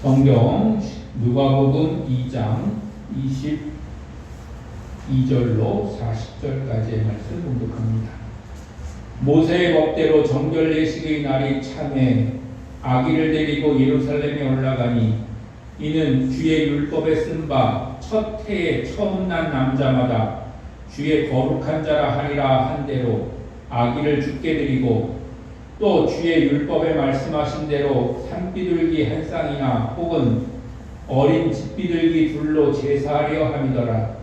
성경 누가복음 2장 22절로 40절까지의 말씀을 봉독합니다. 모세의 법대로 정결 예식의 날이 차매 아기를 데리고 예루살렘에 올라가니 이는 주의 율법에 쓴 바 첫 해에 처음 난 남자마다 주의 거룩한 자라 하리라 한 대로 아기를 죽게 드리고 또 주의 율법에 말씀하신 대로 산비둘기 한 쌍이나 혹은 어린 집비둘기 둘로 제사하려 함이더라.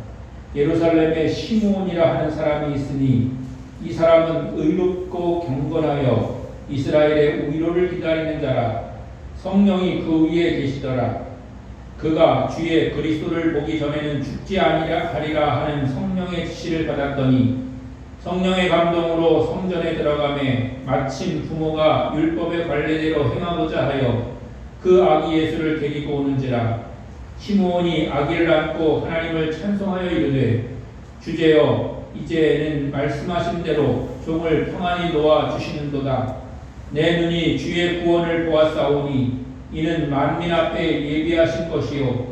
예루살렘에 시므온이라 하는 사람이 있으니 이 사람은 의롭고 경건하여 이스라엘의 위로를 기다리는 자라. 성령이 그 위에 계시더라. 그가 주의 그리스도를 보기 전에는 죽지 아니라 하리라 하는 성령의 지시를 받았더니 성령의 감동으로 성전에 들어가매 마침 부모가 율법의 관례대로 행하고자 하여 그 아기 예수를 데리고 오는지라. 시므온이 아기를 안고 하나님을 찬송하여 이르되 주제여 이제는 말씀하신 대로 종을 평안히 놓아 주시는도다. 내 눈이 주의 구원을 보았사오니 이는 만민 앞에 예비하신 것이요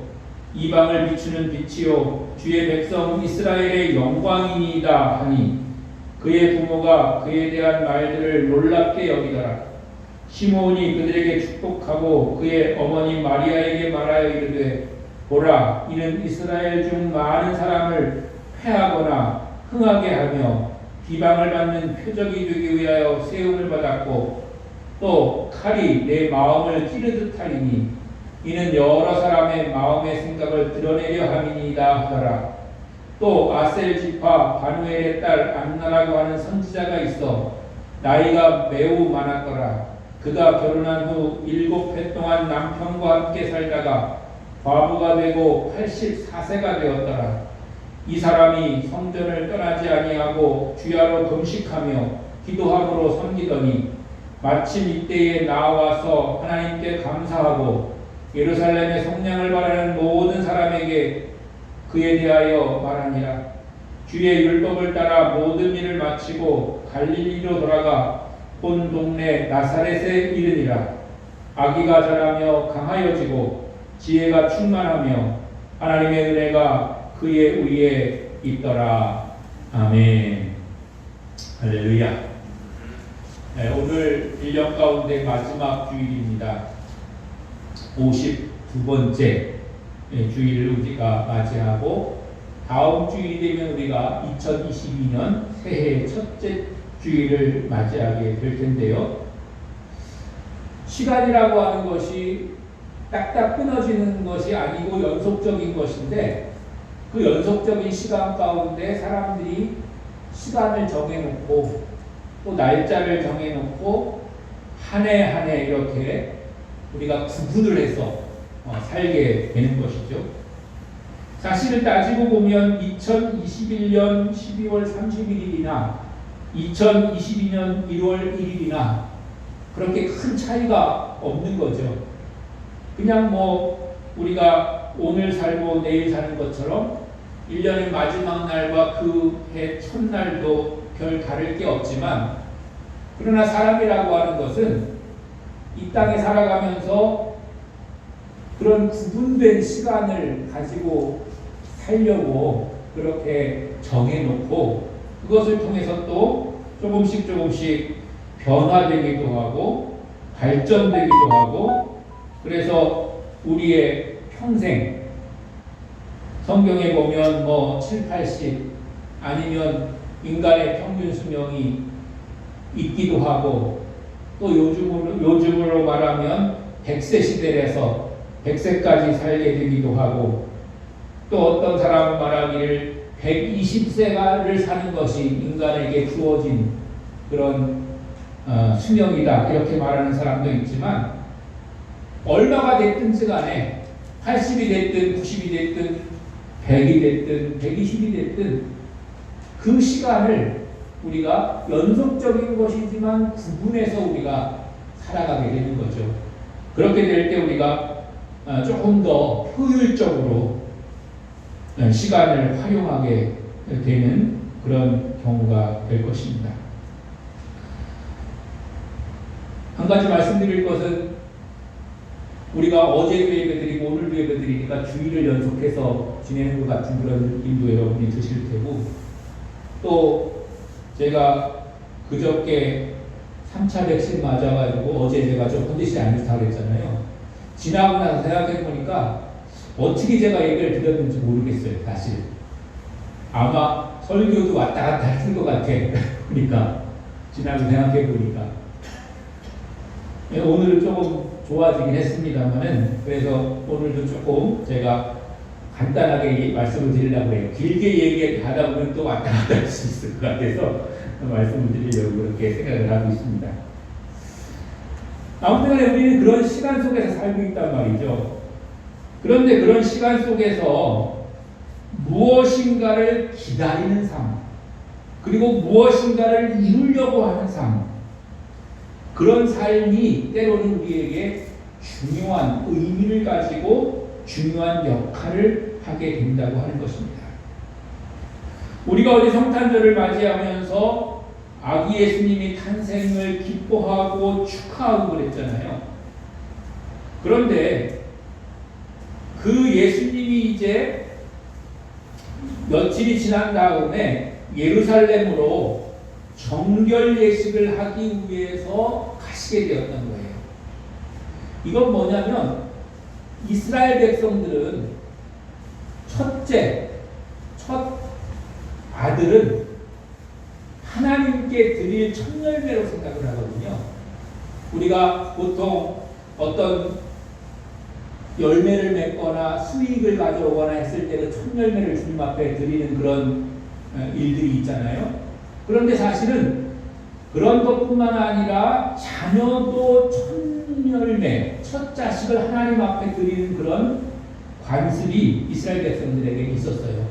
이방을 비추는 빛이요 주의 백성 이스라엘의 영광이니이다 하니 그의 부모가 그에 대한 말들을 놀랍게 여기더라. 시므온이 그들에게 축복하고 그의 어머니 마리아에게 말하여 이르되 보라 이는 이스라엘 중 많은 사람을 패하거나 흥하게 하며 비방을 받는 표적이 되기 위하여 세움을 받았고 또 칼이 내 마음을 찌르듯 하리니 이는 여러 사람의 마음의 생각을 드러내려 함이니이다 하더라. 또 아셀 지파 바누엘의 딸 안나라고 하는 선지자가 있어 나이가 매우 많았더라. 그가 결혼한 후 7해 동안 남편과 함께 살다가 과부가 되고 84세가 되었더라. 이 사람이 성전을 떠나지 아니하고 주야로 금식하며 기도함으로 섬기더니 마침 이때에 나와서 하나님께 감사하고 예루살렘의 성령을 바라는 모든 사람에게 그에 대하여 말하니라. 주의 율법을 따라 모든 일을 마치고 갈릴리로 돌아가 본 동네 나사렛에 이르니라. 아기가 자라며 강하여지고 지혜가 충만하며 하나님의 은혜가 그의 위에 있더라. 아멘. 할렐루야. 네, 오늘 1년 가운데 마지막 주일입니다. 52번째 주일을 우리가 맞이하고 다음 주일이 되면 우리가 2022년 새해 첫째 주일을 맞이하게 될 텐데요. 시간이라고 하는 것이 딱딱 끊어지는 것이 아니고 연속적인 것인데 그 연속적인 시간 가운데 사람들이 시간을 정해놓고 또 날짜를 정해놓고 한 해 한 해 이렇게 우리가 구분을 해서 살게 되는 것이죠. 사실을 따지고 보면 2021년 12월 31일이나 2022년 1월 1일이나 그렇게 큰 차이가 없는 거죠. 그냥 우리가 오늘 살고 내일 사는 것처럼 1년의 마지막 날과 그 해 첫날도 별 다를 게 없지만 그러나 사람이라고 하는 것은 이 땅에 살아가면서 그런 구분된 시간을 가지고 살려고 그렇게 정해놓고 그것을 통해서 또 조금씩 변화되기도 하고 발전되기도 하고 그래서 우리의 평생 성경에 보면 7, 80 아니면 인간의 평균 수명이 있기도 하고 또 요즘으로 말하면 100세 시대에서 100세까지 살게 되기도 하고 또 어떤 사람은 말하기를 120세를 사는 것이 인간에게 주어진 그런 수명이다 이렇게 말하는 사람도 있지만 얼마가 됐든지 간에 80이 됐든 90이 됐든 100이 됐든 120이 됐든 그 시간을 우리가 연속적인 것이지만 구분해서 우리가 살아가게 되는 거죠. 그렇게 될 때 우리가 조금 더 효율적으로 시간을 활용하게 되는 그런 경우가 될 것입니다. 한 가지 말씀드릴 것은 우리가 어제도 예배드리고 오늘도 예배드리니까 주일을 연속해서 지내는 것 같은 그런 느낌도 여러분이 드실 테고, 또 제가 그저께 3차 백신 맞아가지고 어제 제가 좀 컨디션이 안 좋다고 그랬잖아요. 지나고 나서 생각해보니까 어떻게 제가 얘기를 드렸는지 모르겠어요. 사실 아마 설교도 왔다 갔다 했을 것 같아. 그러니까 지나고 생각해보니까 오늘은 조금 좋아지긴 했습니다만은, 그래서 오늘도 조금 제가 간단하게 말씀을 드리려고 해요. 길게 얘기하다 보면 또 왔다 갔다 할 수 있을 것 같아서 말씀을 드리려고 그렇게 생각을 하고 있습니다. 아무튼 우리는 그런 시간 속에서 살고 있단 말이죠. 그런데 그런 시간 속에서 무엇인가를 기다리는 삶, 그리고 무엇인가를 이루려고 하는 삶, 그런 삶이 때로는 우리에게 중요한 의미를 가지고 중요한 역할을 하게 된다고 하는 것입니다. 우리가 어제 성탄절을 맞이하면서 아기 예수님이 탄생을 기뻐하고 축하하고 그랬잖아요. 그런데 그 예수님이 이제 며칠이 지난 다음에 예루살렘으로 정결 예식을 하기 위해서 가시게 되었던 거예요. 이건 뭐냐면 이스라엘 백성들은 첫 아들은 하나님께 드릴 첫 열매로 생각을 하거든요. 우리가 보통 어떤 열매를 맺거나 수익을 가져오거나 했을 때는 첫 열매를 주님 앞에 드리는 그런 일들이 있잖아요. 그런데 사실은 그런 것뿐만 아니라 자녀도 첫 열매, 첫 자식을 하나님 앞에 드리는 그런 관습이 이스라엘 백성들에게 있었어요.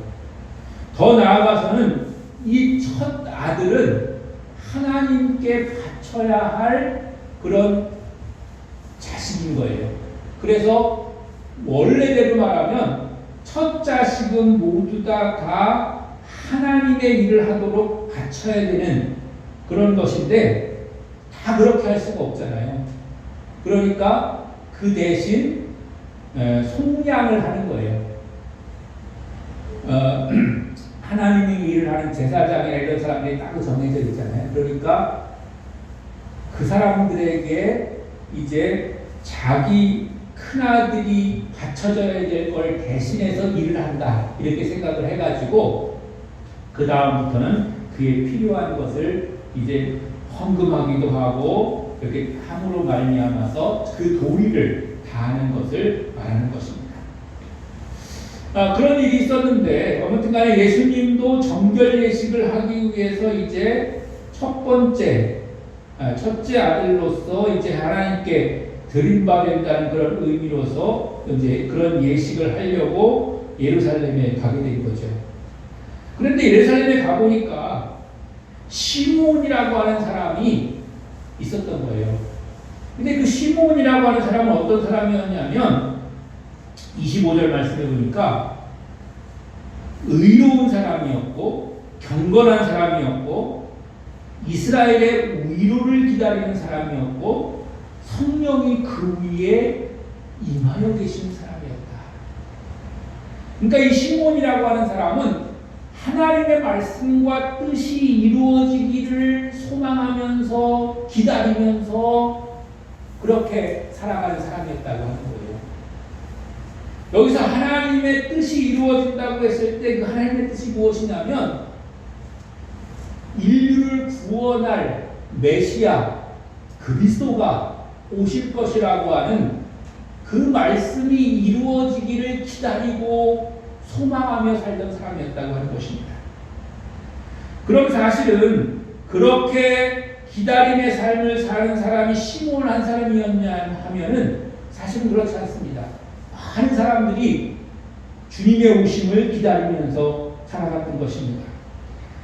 더 나아가서는 이 첫 아들은 하나님께 바쳐야 할 그런 자식인 거예요. 그래서 원래대로 말하면 첫 자식은 모두 다 하나님의 일을 하도록 바쳐야 되는 그런 것인데 다 그렇게 할 수가 없잖아요. 그러니까 그 대신 속량을 하는 거예요. 하나님의 일을 하는 제사장이나 이런 사람들이 따로 정해져 있잖아요. 그러니까 그 사람들에게 이제 자기 큰아들이 바쳐져야 될 걸 대신해서 일을 한다, 이렇게 생각을 해가지고 그 다음부터는 그에 필요한 것을 이제 헌금하기도 하고 이렇게 함으로 말미암아서 그 도리를 다하는 것을 말하는 것입니다. 그런 일이 있었는데 아무튼 간에 예수님도 정결 예식을 하기 위해서 이제 첫째 아들로서 이제 하나님께 드림받는다는 그런 의미로서 이제 그런 예식을 하려고 예루살렘에 가게 된 거죠. 그런데 예루살렘에 가보니까 시몬이라고 하는 사람이 있었던 거예요. 근데 그 시몬이라고 하는 사람은 어떤 사람이었냐면 25절 말씀해 보니까 의로운 사람이었고 경건한 사람이었고 이스라엘의 위로를 기다리는 사람이었고 성령이 그 위에 임하여 계신 사람이었다. 그러니까 이 시몬이라고 하는 사람은 하나님의 말씀과 뜻이 이루어지기를 소망하면서 기다리면서 그렇게 살아가는 사람이었다고 하는 거예요. 여기서 하나님의 뜻이 이루어진다고 했을 때 그 하나님의 뜻이 무엇이냐면 인류를 구원할 메시아 그리스도가 오실 것이라고 하는 그 말씀이 이루어지기를 기다리고 소망하며 살던 사람이었다고 하는 것입니다. 그럼 사실은 그렇게 기다림의 삶을 사는 사람이 시몬 한 사람이었냐 하면은 사실은 그렇지 않습니다. 많은 사람들이 주님의 오심을 기다리면서 살아갔던 것입니다.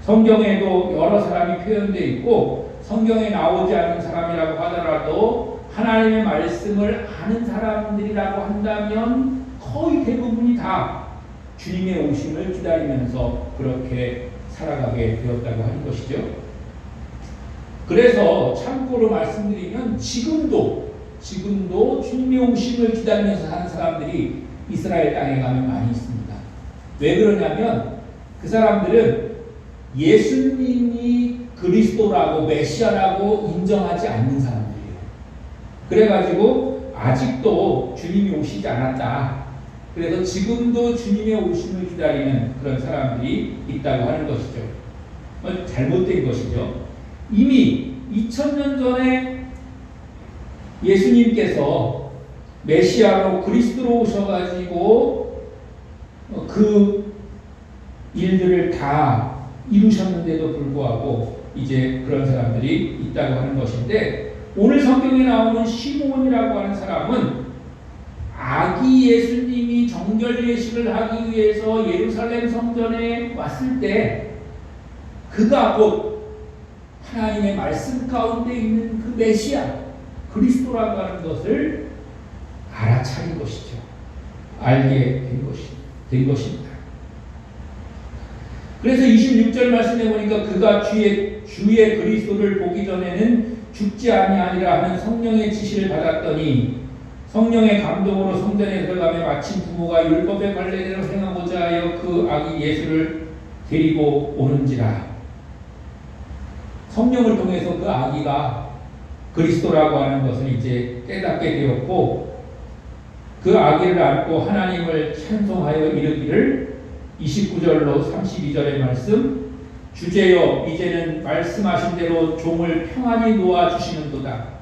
성경에도 여러 사람이 표현되어 있고 성경에 나오지 않는 사람이라고 하더라도 하나님의 말씀을 아는 사람들이라고 한다면 거의 대부분이 다 주님의 오심을 기다리면서 그렇게 살아가게 되었다고 하는 것이죠. 그래서 참고로 말씀드리면 지금도 지금도 주님의 오심을 기다리면서 사는 사람들이 이스라엘 땅에 가면 많이 있습니다. 왜 그러냐면 그 사람들은 예수님이 그리스도라고 메시아라고 인정하지 않는 사람들이에요. 그래가지고 아직도 주님이 오시지 않았다. 그래서 지금도 주님의 오심을 기다리는 그런 사람들이 있다고 하는 것이죠. 잘못된 것이죠. 이미 2000년 전에 예수님께서 메시아로 그리스도로 오셔가지고 그 일들을 다 이루셨는데도 불구하고 이제 그런 사람들이 있다고 하는 것인데, 오늘 성경에 나오는 시므온이라고 하는 사람은 아기 예수님이 정결 예식을 하기 위해서 예루살렘 성전에 왔을 때 그가 곧 하나님의 말씀 가운데 있는 그 메시아 그리스도라고 하는 것을 알아차린 것이죠. 알게 된 것입니다. 그래서 26절 말씀에 보니까 그가 주의 그리스도를 보기 전에는 죽지 아니하리라 하는 성령의 지시를 받았더니 성령의 감동으로 성전에 들어가며 마침 부모가 율법의 관례대로 행하고자 하여 그 아기 예수를 데리고 오는지라. 성령을 통해서 그 아기가 그리스도라고 하는 것을 이제 깨닫게 되었고, 그 아기를 안고 하나님을 찬송하여 이르기를 29절로 32절의 말씀, 주제여 이제는 말씀하신 대로 종을 평안히 놓아주시는도다.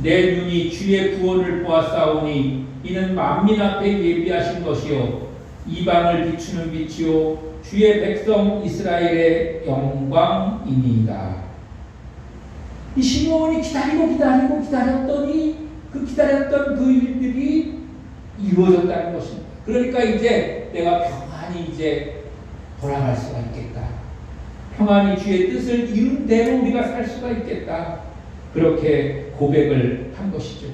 내 눈이 주의 구원을 보았사오니 이는 만민 앞에 예비하신 것이요 이방을 비추는 빛이요 주의 백성 이스라엘의 영광이니이다. 이 시므온이 기다렸더니 그 기다렸던 그 일들이 이루어졌다는 것입니다. 그러니까 이제 내가 평안히 이제 돌아갈 수가 있겠다. 평안히 주의 뜻을 이룬 대로 우리가 살 수가 있겠다. 그렇게 고백을 한 것이죠.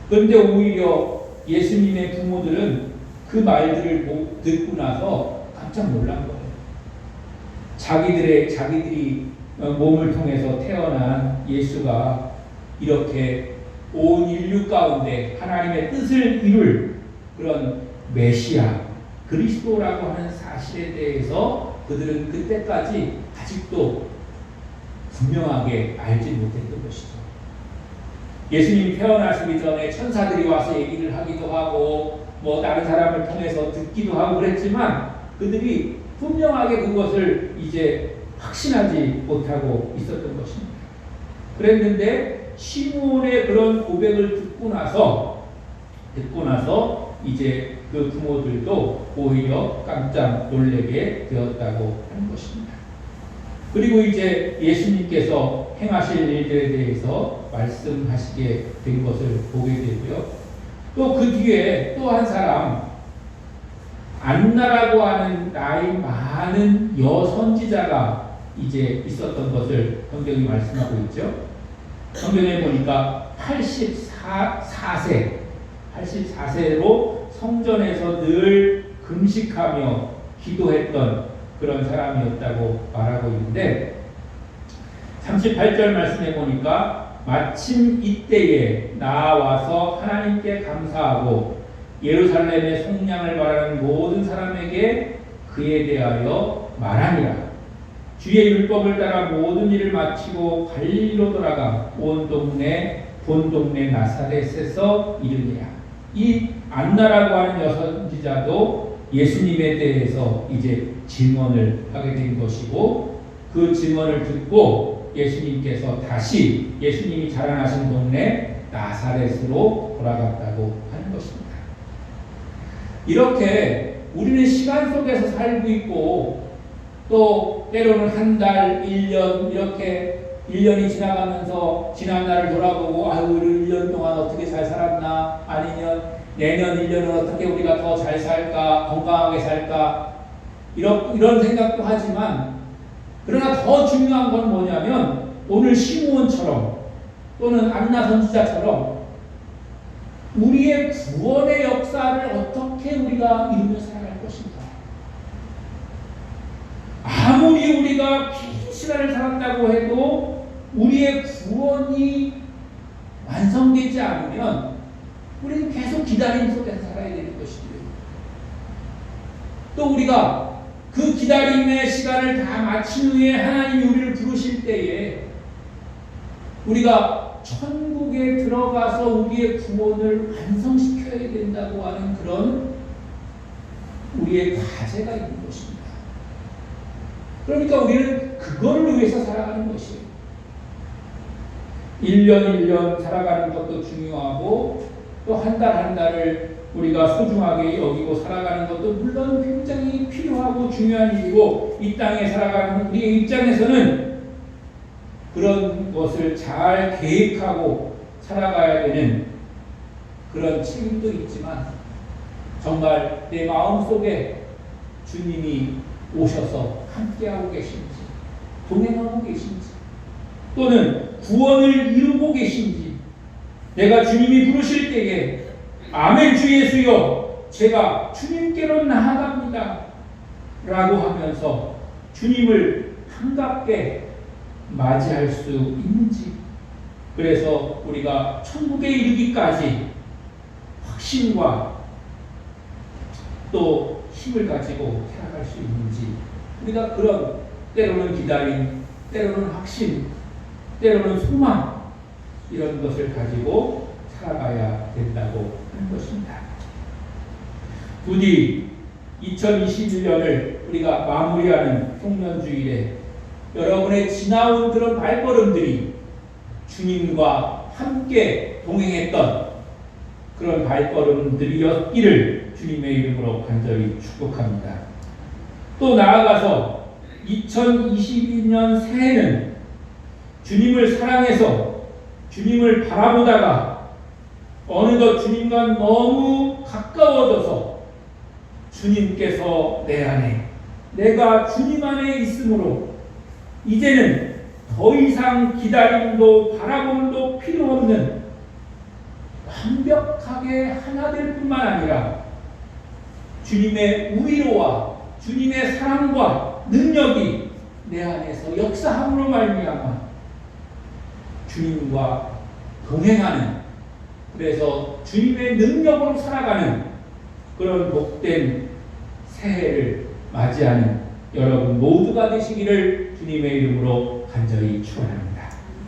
그런데 오히려 예수님의 부모들은 그 말들을 듣고 나서 깜짝 놀란 거예요. 자기들이 몸을 통해서 태어난 예수가 이렇게 온 인류 가운데 하나님의 뜻을 이룰 그런 메시아 그리스도라고 하는 사실에 대해서 그들은 그때까지 아직도 분명하게 알지 못했던 것이죠. 예수님이 태어나시기 전에 천사들이 와서 얘기를 하기도 하고 다른 사람을 통해서 듣기도 하고 그랬지만 그들이 분명하게 그것을 이제 확신하지 못하고 있었던 것입니다. 그랬는데 시므온의 그런 고백을 듣고 나서 이제 그 부모들도 오히려 깜짝 놀라게 되었다고 하는 것입니다. 그리고 이제 예수님께서 행하실 일들에 대해서 말씀하시게 된 것을 보게 되고요. 또 그 뒤에 또 한 사람, 안나라고 하는 나이 많은 여선지자가 이제 있었던 것을 성경이 말씀하고 있죠. 성경에 보니까 84세로 성전에서 늘 금식하며 기도했던 그런 사람이었다고 말하고 있는데, 38절 말씀에 보니까 마침 이때에 나와서 하나님께 감사하고 예루살렘의 속량을 바라는 모든 사람에게 그에 대하여 말하니라. 주의 율법을 따라 모든 일을 마치고 갈릴리로 돌아가 본 동네 나사렛에서 이르니라. 이 안나라고 하는 여선지자도 예수님에 대해서 이제 증언을 하게 된 것이고, 그 증언을 듣고 예수님께서 다시 예수님이 자라나신 동네 나사렛으로 돌아갔다고 하는 것입니다. 이렇게 우리는 시간 속에서 살고 있고, 또 때로는 한 달, 1년 이렇게 1년이 지나가면서 지난 날을 돌아보고 우리 1년 동안 어떻게 잘 살았나, 아니면 내년 1년은 어떻게 우리가 더 잘 살까, 건강하게 살까, 이런 생각도 하지만, 그러나 더 중요한 건 뭐냐면 오늘 시므온처럼 또는 안나 선지자처럼 우리의 구원의 역사를 어떻게 우리가 이루며 살아갈 것인가. 아무리 우리가 긴 시간을 살았다고 해도 우리의 구원이 완성되지 않으면 우리는 계속 기다림 속에서 살아야 되는 것이고요. 또 우리가 그 기다림의 시간을 다 마친 후에 하나님이 우리를 부르실 때에 우리가 천국에 들어가서 우리의 구원을 완성시켜야 된다고 하는 그런 우리의 과제가 있는 것입니다. 그러니까 우리는 그걸 위해서 살아가는 것이에요. 1년 1년 살아가는 것도 중요하고 또 한 달 한 달을 우리가 소중하게 여기고 살아가는 것도 물론 굉장히 필요하고 중요한 일이고 이 땅에 살아가는 우리의 입장에서는 그런 것을 잘 계획하고 살아가야 되는 그런 책임도 있지만 정말 내 마음속에 주님이 오셔서 함께하고 계신지 동행하고 계신지 또는 구원을 이루고 계신지 내가 주님이 부르실 때에 아멘 주 예수여 제가 주님께로 나아갑니다 라고 하면서 주님을 반갑게 맞이할 수 있는지 그래서 우리가 천국에 이르기까지 확신과 또 힘을 가지고 살아갈 수 있는지 우리가 그런 때로는 기다림, 때로는 확신, 때로는 소망 이런 것을 가지고 살아가야 된다고 하는 것입니다. 부디 2021년을 우리가 마무리하는 송년주일에 여러분의 지나온 그런 발걸음들이 주님과 함께 동행했던 그런 발걸음들이었기를 주님의 이름으로 간절히 축복합니다. 또 나아가서 2022년 새해는 주님을 사랑해서 주님을 바라보다가 어느덧 주님과 너무 가까워져서 주님께서 내 안에 내가 주님 안에 있으므로 이제는 더 이상 기다림도 바라봄도 필요 없는 완벽하게 하나 될 뿐만 아니라 주님의 우위로와 주님의 사랑과 능력이 내 안에서 역사함으로 말미암아 주님과 동행하는 그래서 주님의 능력으로 살아가는 그런 복된 새해를 맞이하는 여러분 모두가 되시기를 주님의 이름으로 간절히 축원합니다.